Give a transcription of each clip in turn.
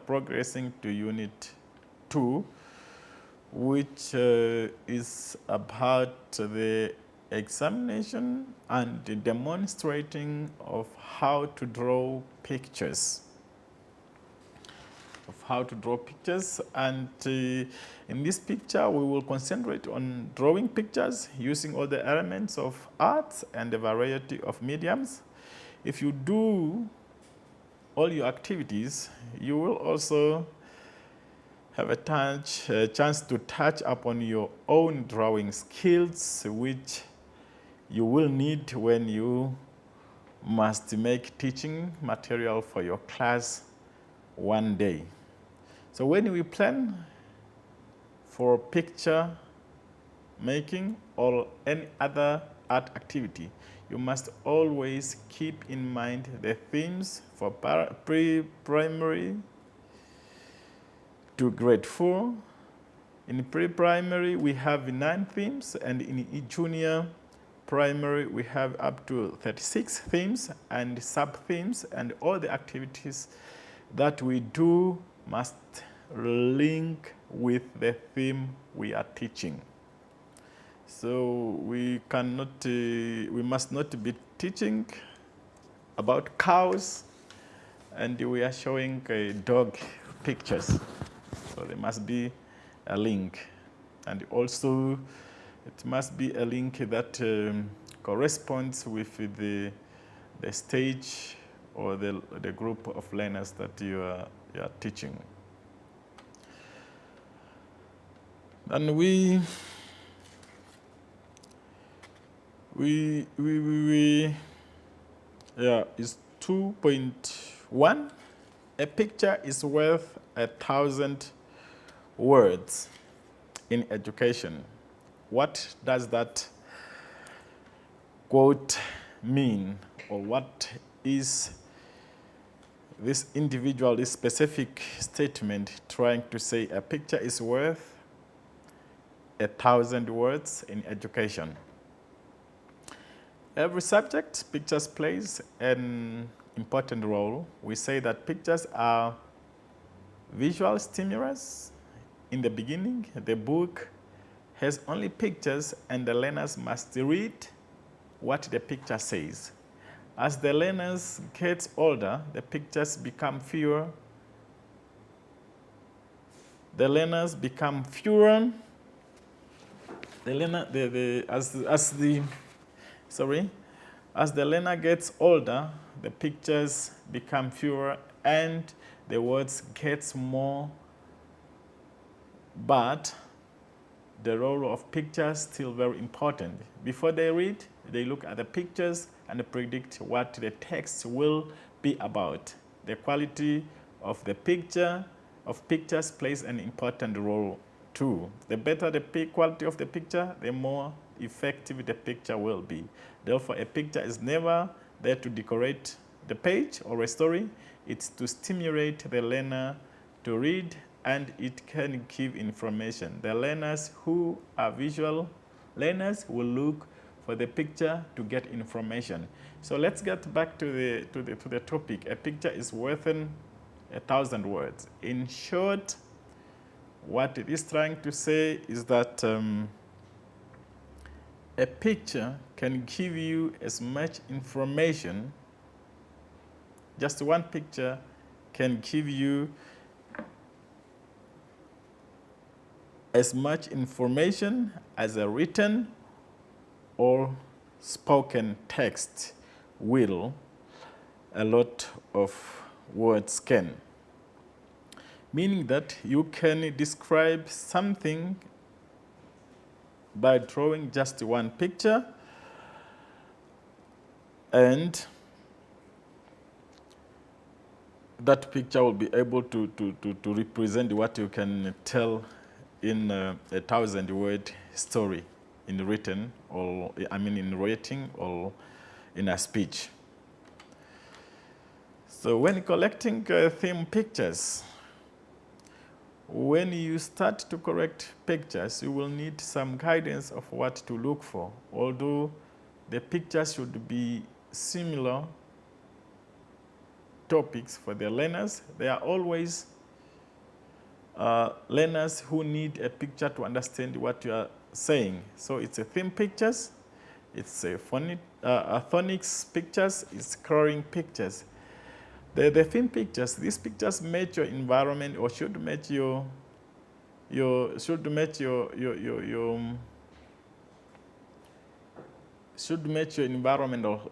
progressing to unit 2, which is about the examination and demonstrating of how to draw pictures. And in this picture we will concentrate on drawing pictures using all the elements of art and a variety of mediums. If you do all your activities, you will also have a chance to touch upon your own drawing skills, which you will need when you must make teaching material for your class one day. So when we plan for picture making or any other art activity, you must always keep in mind the themes for pre-primary to grade 4. In pre-primary, we have 9 themes, and in junior primary, we have up to 36 themes and sub-themes, and all the activities that we do must link with the theme we are teaching. So we must not be teaching about cows and we are showing dog pictures. So there must be a link. And also it must be a link that corresponds with the stage or the group of learners that you are teaching. And is 2.1. A picture is worth 1,000 words in education. What does that quote mean, or what is this individual, this specific statement trying to say? A picture is worth 1,000 words in education. Every subject, pictures plays an important role. We say that pictures are visual stimulus. In the beginning, the book has only pictures and the learners must read what the picture says. As the learners get older, the pictures become fewer. The learners become fewer. As the learner gets older, the pictures become fewer and the words get more, but the role of pictures still very important. Before they read, they look at the pictures and predict what the text will be about. The quality of the pictures plays an important role too. The better the quality of the picture, the more effective the picture will be. Therefore, a picture is never there to decorate the page or a story. It's to stimulate the learner to read, and it can give information. The learners who are visual learners will look for the picture to get information. So let's get back to the topic. A picture is worth 1,000 words. In short, what it is trying to say is that a picture can give you as much information. Just one picture can give you as much information as a written or spoken text will. A lot of words can. Meaning that you can describe something by drawing just one picture, and that picture will be able to represent what you can tell in a 1,000-word story in written, or in writing or in a speech. So when collecting theme pictures, when you start to correct pictures, you will need some guidance of what to look for. Although the pictures should be similar topics for the learners, there are always learners who need a picture to understand what you are saying. So it's a theme pictures, it's a phonics pictures, it's coloring pictures. The theme pictures, these pictures match your environment or should match your environment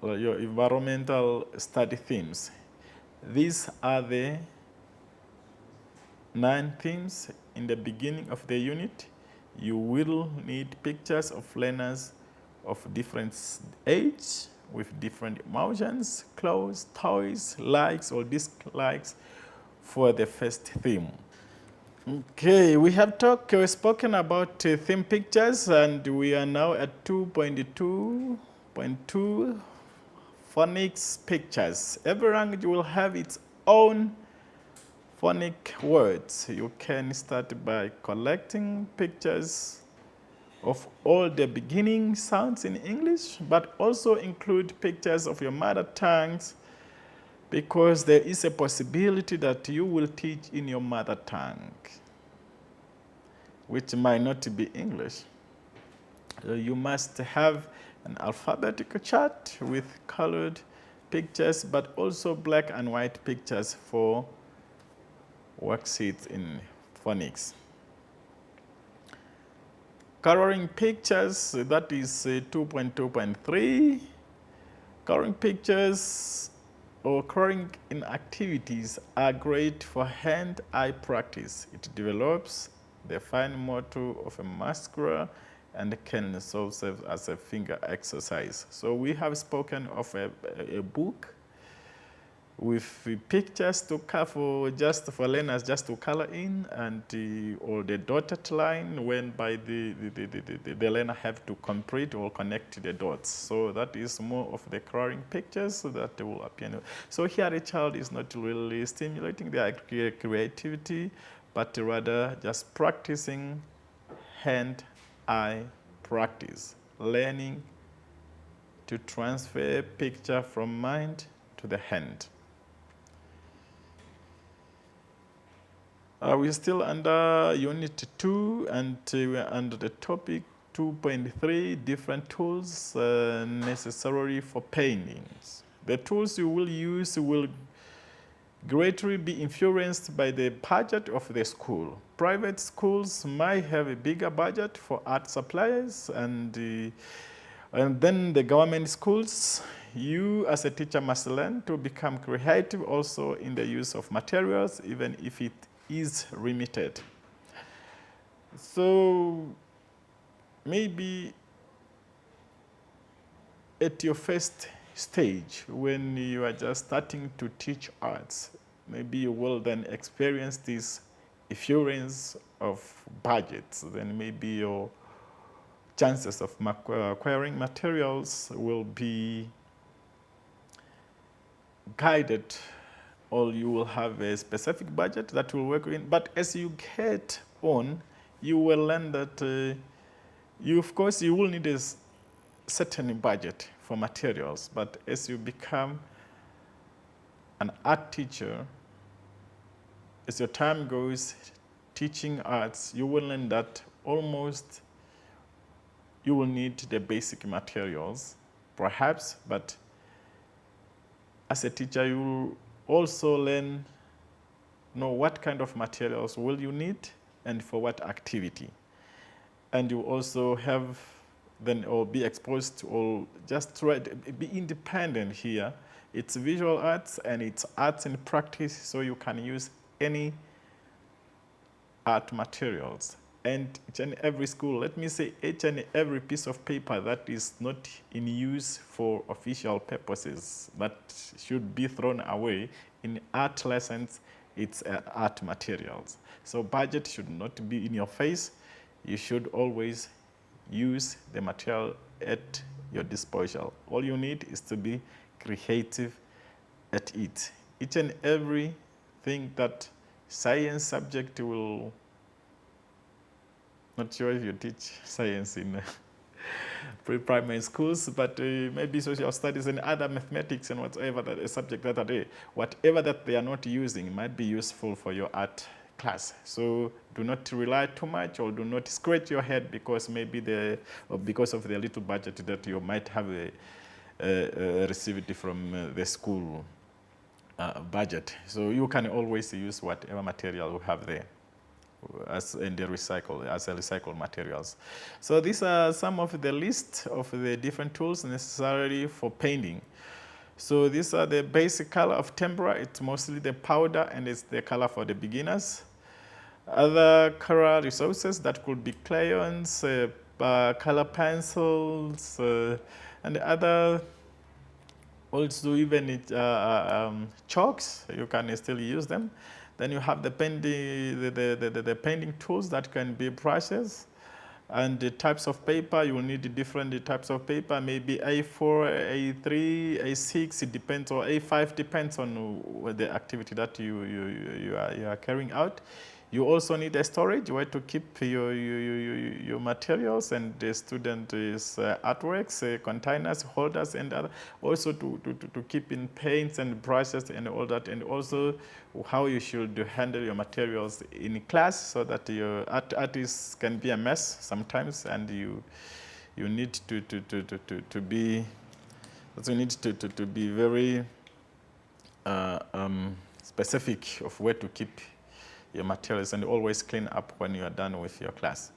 or your environmental study themes. These are the 9 themes in the beginning of the unit. You will need pictures of learners of different age with different emotions, clothes, toys, likes or dislikes for the first theme. Okay, we have spoken about theme pictures, and we are now at 2.2.2 phonics pictures. Every language will have its own phonic words. You can start by collecting pictures of all the beginning sounds in English, but also include pictures of your mother tongues, because there is a possibility that you will teach in your mother tongue, which might not be English. You must have an alphabetical chart with colored pictures, but also black and white pictures for worksheets in phonics. Coloring pictures, that is 2.2.3. Coloring pictures or coloring in activities are great for hand-eye practice. It develops the fine motor of a muscular and can also serve as a finger exercise. So we have spoken of a book with pictures to cover just for learners just to color in, and or the dotted line whereby the learner have to complete or connect the dots. So that is more of the coloring pictures that will appear. So here the child is not really stimulating their creativity, but rather just practicing hand-eye practice, learning to transfer picture from mind to the hand. We're still under Unit 2, and we're under the topic 2.3, different tools necessary for paintings. The tools you will use will greatly be influenced by the budget of the school. Private schools might have a bigger budget for art supplies, and then the government schools, you as a teacher must learn to become creative also in the use of materials, even if it is limited. So maybe at your first stage, when you are just starting to teach arts, maybe you will then experience this influence of budgets. Then maybe your chances of acquiring materials will be guided, or you will have a specific budget that will work in. But as you get on, you will learn that of course, you will need a certain budget for materials. But as you become an art teacher, as your time goes teaching arts, you will learn that almost you will need the basic materials, perhaps, but as a teacher, you will also know what kind of materials will you need and for what activity. And you also have then or be exposed to, or just try to be independent here. It's visual arts and it's arts in practice, so you can use any art materials. And each and every school, let me say each and every piece of paper that is not in use for official purposes, that should be thrown away. In art lessons, it's art materials. So budget should not be in your face. You should always use the material at your disposal. All you need is to be creative at it. Each and every thing that science subject will, not sure if you teach science in pre-primary schools, but maybe social studies and other mathematics and whatever that a subject that are there, whatever that they are not using might be useful for your art class. So do not rely too much, or do not scratch your head because maybe because of the little budget that you might have received from the school budget. So you can always use whatever material you have there as recycled materials. So these are some of the list of the different tools necessary for painting. So these are the basic color of tempera. It's mostly the powder, and it's the color for the beginners. Other color resources that could be crayons, color pencils, and other, also even chalks. You can still use them. Then you have the painting tools that can be brushes, and the types of paper. You will need different types of paper, maybe A4, A3, A6. It depends, or A5, depends on the activity that you are carrying out. You also need a storage where to keep your materials and the students' artworks, containers, holders, and other. Also to keep in paints and brushes and all that, and also how you should handle your materials in class, so that your artists can be a mess sometimes, and you need to be very specific of where to keep your materials, and always clean up when you are done with your class.